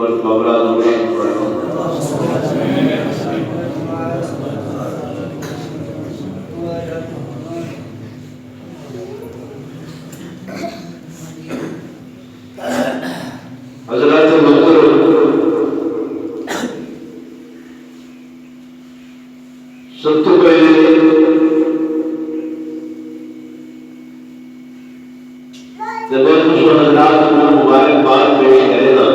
پر قبلہ درود پڑھو۔ حضرات محترم، سب تو پہلے میں کچھ حضرات کو مبارکباد پیش کرے گا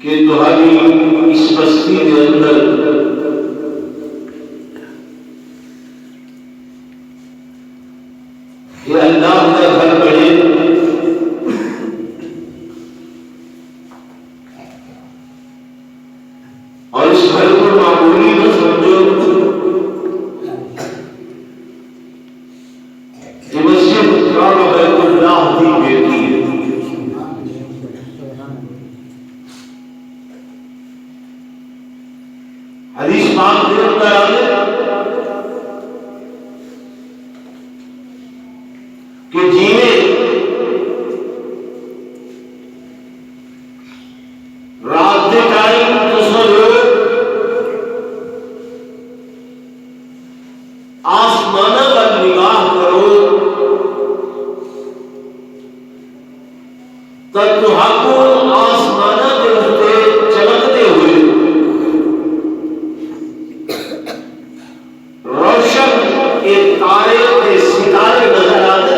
کہ تمہاری اس بستی کے اندر یہ اللہ کا گھر بنے اور اس گھر کو معمولی نہ سمجھو کہ مسجد کعبہ بیت اللہ کی بیٹی ہے۔ حدیث پاک کے اندر آتے کہ جینے رات کے ٹائم تو سو آسمانہ پر نگاہ کرو تب تو حق آسمانہ کے ہوتے چمکتے ہوئے روشن ایک تارے کے ستارے نظر آتے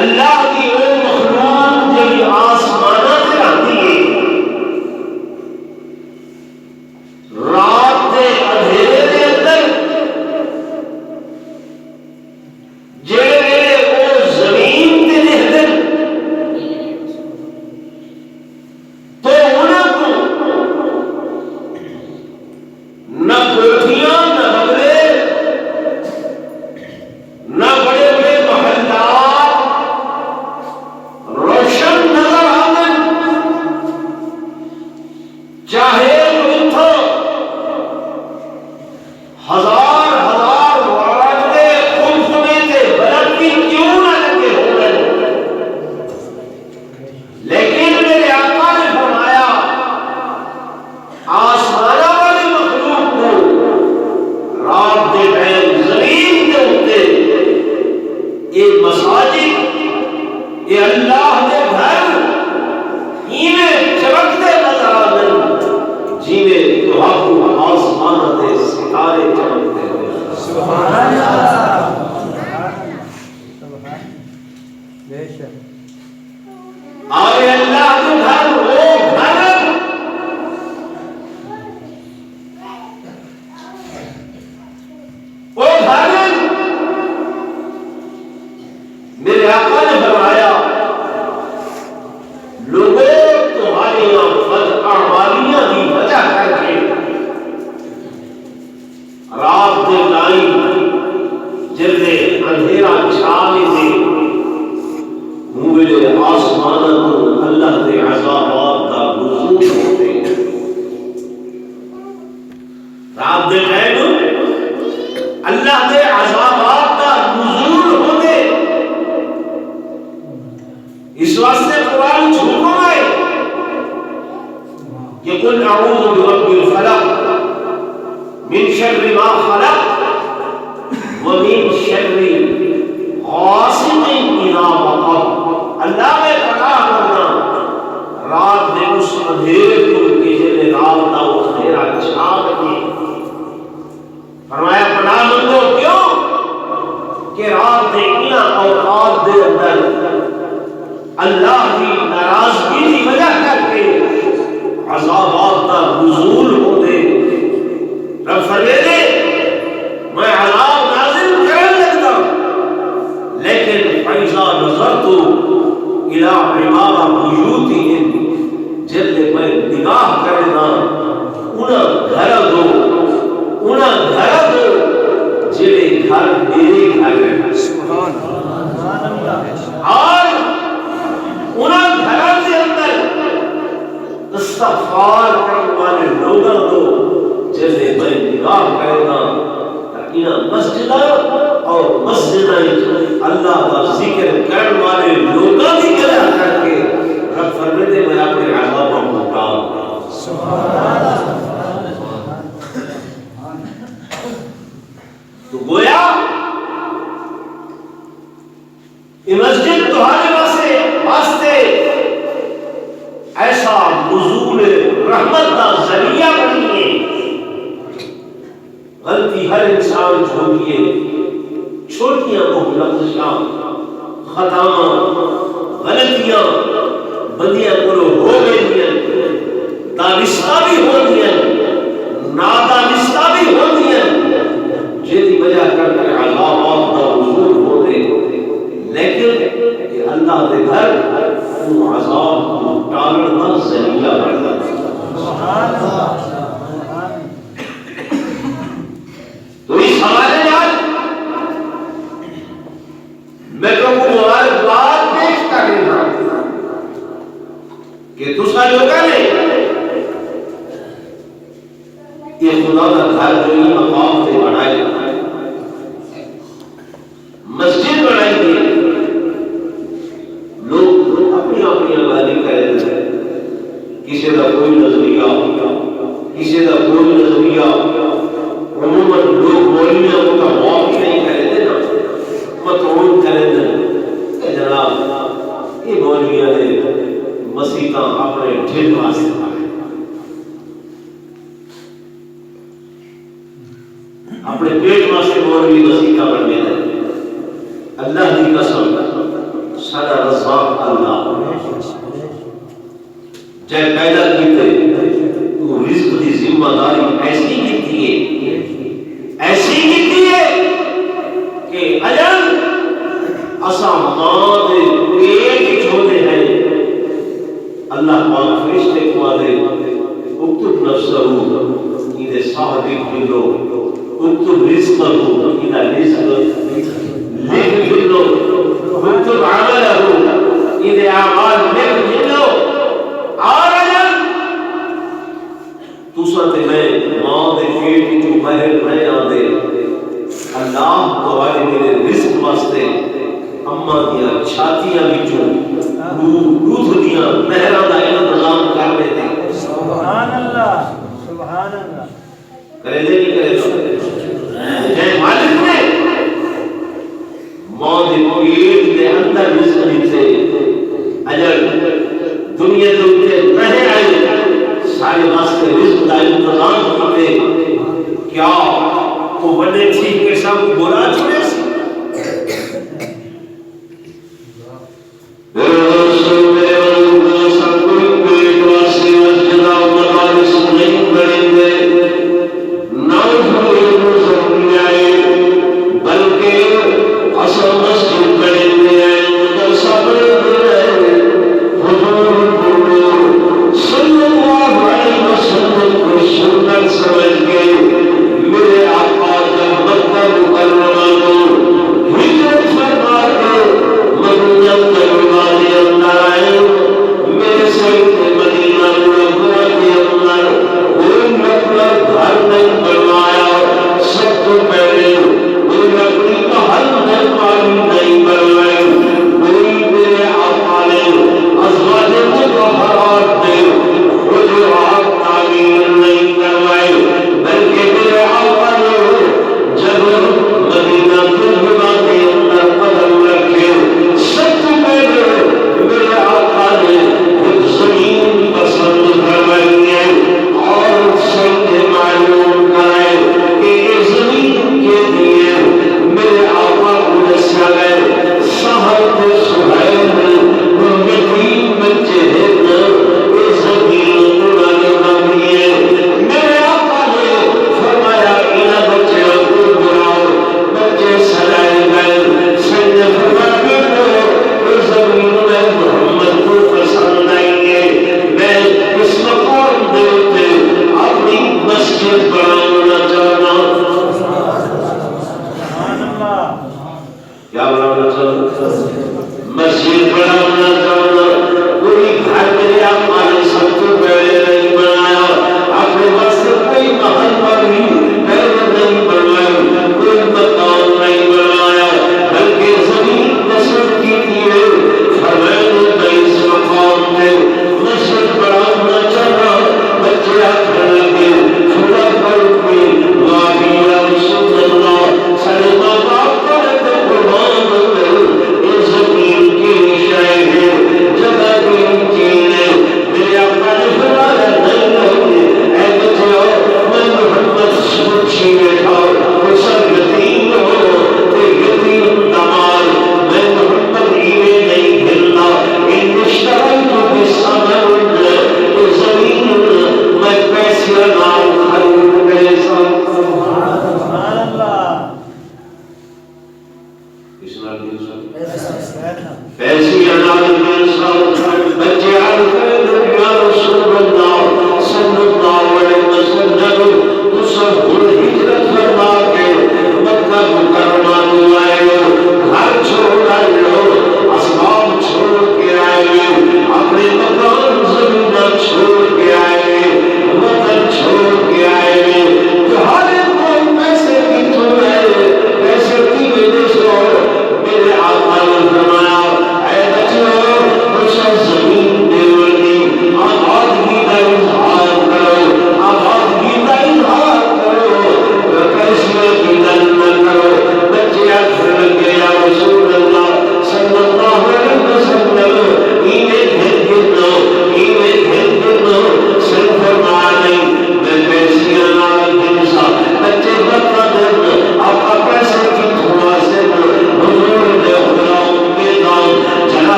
اللہ کی وہ مخلوق جو یہ آسمانہ سے آتی ہے رات کے اندھیرے کے اندر جڑے وہ زمین کے رہتے تو انہوں کو نہ کوٹھیاں نہ بنگلے نہ بڑے بڑے محلات روشن نظر آتے، چاہے ہزار ہزار واٹے خمخمے کے بلب بھی کیوں نہ لگے ہوئے، لیکن میرے آقا نے فرمایا آسمانہ والی مخلوق کو رات کے ٹائم زمین کے اوپر یہ مساجد یہ اللہ کے گھر انہیں چمکتے نظر آتے جنہیں تو آپ آسمان کے ستارے چمکتے ہیں۔ سبحان اللہ، بے شک اور اللہ کے گھر وہ گھر میرے آقا نے فرمایا لوگوں تمہاری بد اعمالیاں کی وجہ کر کے رات کے ٹائم جلدے اندھیرا چھانے سے مجھے آسمان کو اللہ کے عذابات کا نزول ہوتے ہیں۔ رات کے ٹائم اللہ کے عذابات کا نزول ہوتے، اس واسطے قرآن چھوٹوں ہے کہ قل اعوذ برب الفلق من شر ما خلق ومن شر غاسق اذا وقب، اللہ میں پناہ کرنا رات میں اس اندھیرے کو کہ جلے رات کا اندھیرا چھا کے فرمایا پناہ مانگو، کیوں کہ رات کے ان اوقات کے اندر اللہ کی ناراضگی کی وجہ کر کے عذابات کا نزول ہوتے، رب فرماتے میں عذاب نازل کرنے لگتا، لیکن فَإِذَا نَظَرْتُ إِلَىٰ عِمَارَ بُيُوتِهِمْ جب میں نگاہ کرنا انہاں گھر دو جڑے گھر میرے گھر ہیں، سبحان اللہ، اور انہاں گھروں کے اندر استغفار کرنے والے لوگوں کو جیسے میں نگاہ کرے گا تاکہ مسجد اور مسجد اللہ کا ذکر کرنے والے لوگوں کی گلا کر کے رب فرماتے میں اپنے عذابوں کو ٹال دوں. سبحان اللہ. تو گویا یہ مسجد تمہارے واسطے ایسا نزول رحمت کا ذریعہ بنی ہے. غلطی ہر انسان چھوڑیے، چھوٹیاں وہ لفظاں خطاواں غلطیاں بندیاں کرو ہو گئی ہیں، دانستہ بھی ہوتی ہیں نادانستہ بھی ہوتی ہیں، جیتی وجہ کر کے عذابات کا نزول ہوتے. لیکن یہ اللہ دے گھر وہ عذاب کو ٹالنے کا ذریعہ بنتا ہے. سبحان اللہ. تو اس حوالے سے میں تو مبارکباد پیش کر رہا ہوں کہ دوسرا لوگوں نے یہ خدا کا گھر جو یہ مقام سے بنائے مسجد بنائی ہے. لوگ اپنی اپنی آبادی کریں گے، کسی کا کوئی نظریہ کسی کا کوئی نظریہ. عموماً لوگ مولویوں کا موقع نہیں کریں گے نا، مطعون کریں گے کہ جناب یہ مولویوں نے مسیحاں اپنے ڈھیر واسطے بنائے، اپنے پیٹ واسطے مولوی مسیحاں بن گئے. اللہ کی قسم سارا رزاق اللہ جب پیدا کیتے وہ رزق کی ذمہ داری ایسی کیتی ہے کہ اجل اسا ماں دے پیٹ چھوڑے ہیں. اللہ پاک فرشتے کو آدھے اکتب نفسہ ادھے صاحب کھلو اکتب رزق ہو ادھا رزق لکھ لو اکتب عمل ہو ادھے اعمال لکھ لو. اور اجل تو ساتھ میں ماں دے پیٹ جو مہر میں آدھے اللہ دوارے میرے رزق واسطے اماں دیا چھاتیاں بچوں دودھ دیا نہرہ دا انتظام کر لیتے. سبحان اللہ. سبحان اللہ. کرے دے نہیں کرے دو جے مالک نے ماں دے پیٹ دے اندر رزق دیتے اجل دنیا دے اٹھے رہے آئے سارے واسطے رزق دا انتظام کرتے. کیا وہ بڑے ٹھیک کے سب برا چھوڑے سی سمجھ کے میرے آقا جب مکہ مکرمہ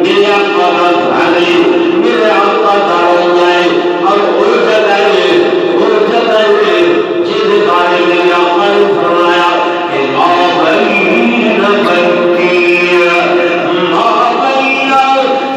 میرے آقا کا گھر ہے، میرے آقا کا روضہ ہے، اور وہ جگہ ہے جس بارے میں آقا نے فرمایا کہ ما بین بیتی ما بین بیتی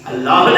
اللہ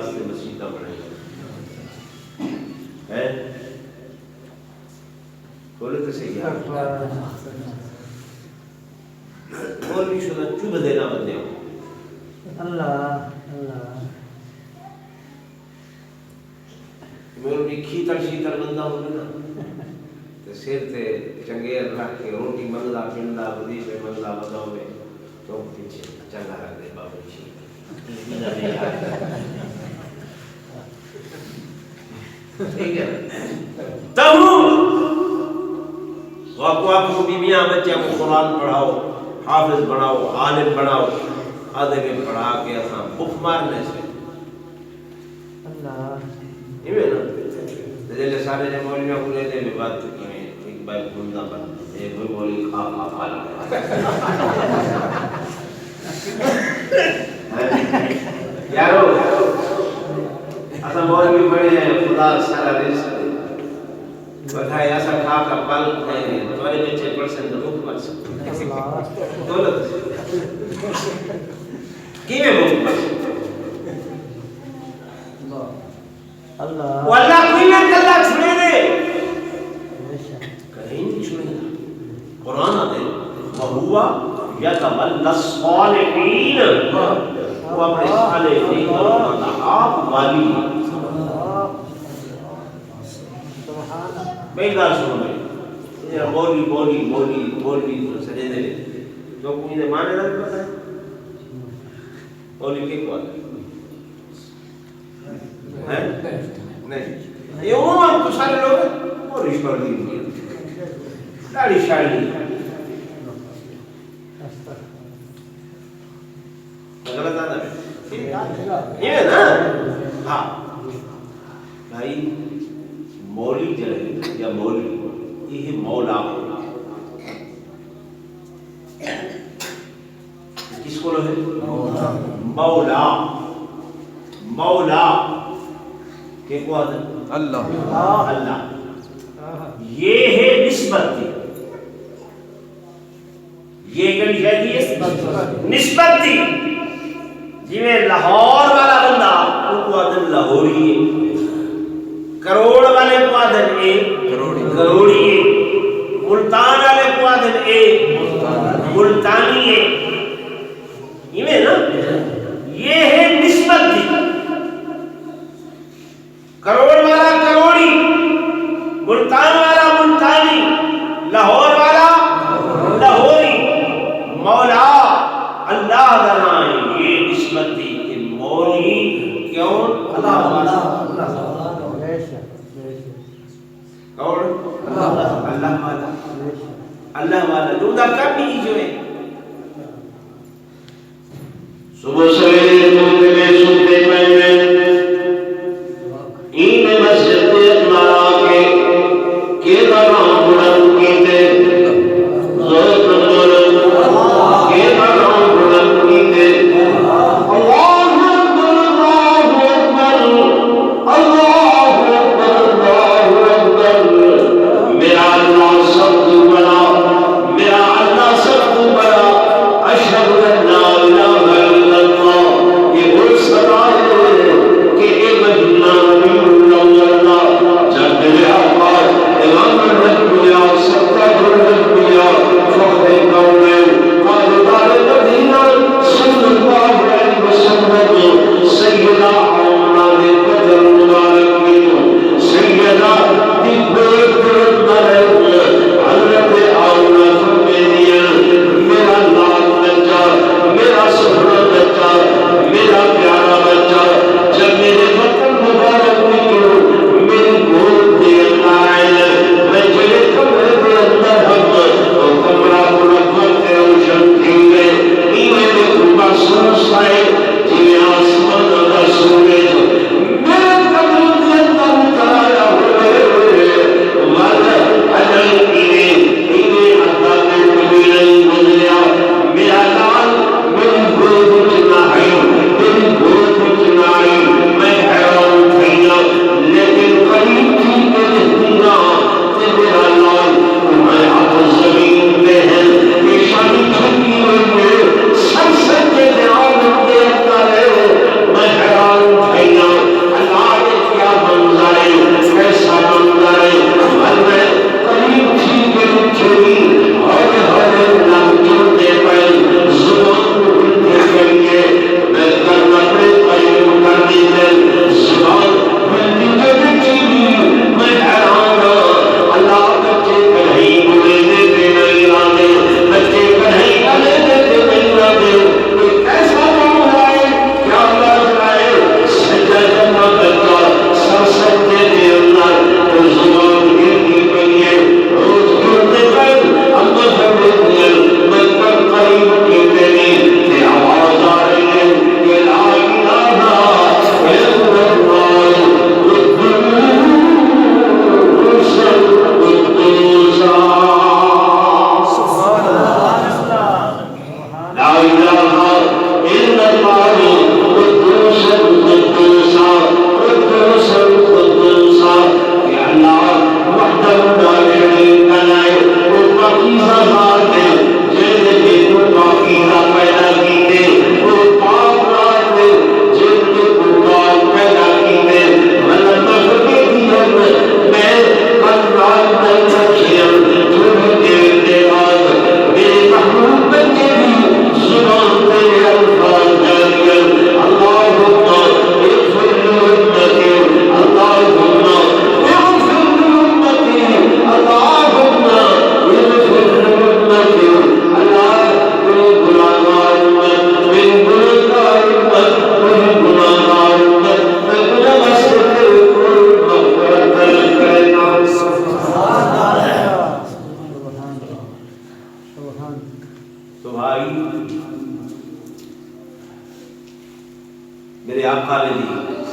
واسطے مسجداں بنائی ہے بولے تو صحیح ہے مولوی شدہ چوب دینا بندے ہو اللہ اللہ مولوی کھیتر شیتر بندہ ہو نا تو سیر تے چنگیر رکھ کے روٹی منگلا پنڈا وظیفے منگلا بداؤ میں تو پیچھے چنگا رکھ دے بابا جی ٹھیک ہے تم واقعہ کو بیویاں بچے کو قرآن پڑھاؤ حافظ بناؤ عالم بناؤ آدھے میں پڑھا کے اساں بک مارنے سے اللہ یہ نا جیسے سارے جو مولویوں کو لیتے ہیں بات کی میں ایک بار بندہ بن ایک کوئی مولوی کھا کھا یارو اساں مولوی بڑے ہیں خدا سارا رزق بتائے ایسا کھا کا پل ہے تمہارے بچے پرسنٹ بک مار سکتے دولت کیویں بک مار سکتے اللہ وہ اللہ کوئی نہ کلا چھوڑے دے کہیں نہیں چھوڑے گا قرآن آتے وَهُوَ يَتَوَلَّى الصَّالِحِينَ وہ اپنے صالحین کا آپ والی بیدار سنو میں یہ بولی بولی بولی بولی سجے دے جو کوئی نے مانے نہ پتہ ہے بولی کے کون ہے نہیں یہ وہ ہم تو سارے لوگ اور رشتہ نہیں داڑھی شاڑھی غلط آدھا ہے یہ نا ہاں بھائی مولی جلے یا مولی یہ مولا کس کو لو ہے مولا مولا کہ کو آدھا اللہ اللہ یہ ہے نسبت دی یہ کبھی ہے دی نسبت دی جی میں لاہور والا بندہ ان کو آدھا لاہوری ہے کروڑ والے کو آدھن اے کروڑی اے ملتان والے کو آدھن اے ملتانی اے یہ نا یہ ہے نسبت دی کروڑ والا کروڑی ملتان والا ملتانی لاہور والا لاہوری مولا اللہ دنائیں یہ نسبت دی کہ مولی کیوں اللہ والا اور اللہ والا اللہ والا جو دا کم ہی جو ہے صبح سویرے تمہیں میں سنتے پہنے این مسجد اطلاع کے درام بلند کیتے زورت بلند کے درام بلند کیتے اللہ اکبر اللہ اکبر میرا اللہ سب بنا میرا اللہ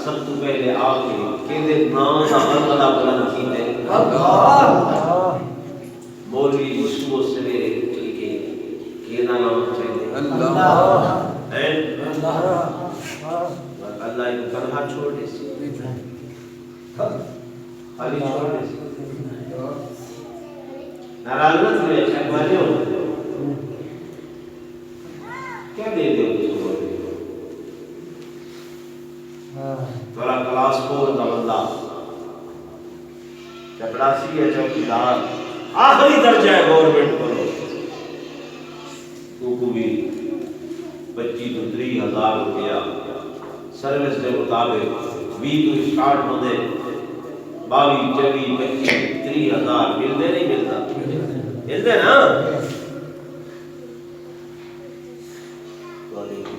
سب تو پہلے آ کے کہندے نام دا مرتبہ بلند کیتے اللہ مولوی صبح سویرے اٹھ کے کہنا نام چاہتے اللہ اللہ ان تنہا چھوڑ دے سی خالی چھوڑ دے سی ناراض نہ ہوئے اچھا والے ہو کیا دے دے اس کو تھوڑا کلاس 4 کا بندہ چپڑاسی ہے چوکیدار آخری درجہ ہے گورنمنٹ کرو تو بھی 25 تو 30,000 روپیہ سروس کے مطابق 20 تو اسٹارٹ ہوتے 22 24 25 30,000 ملتے نہیں ملتا ملتے نا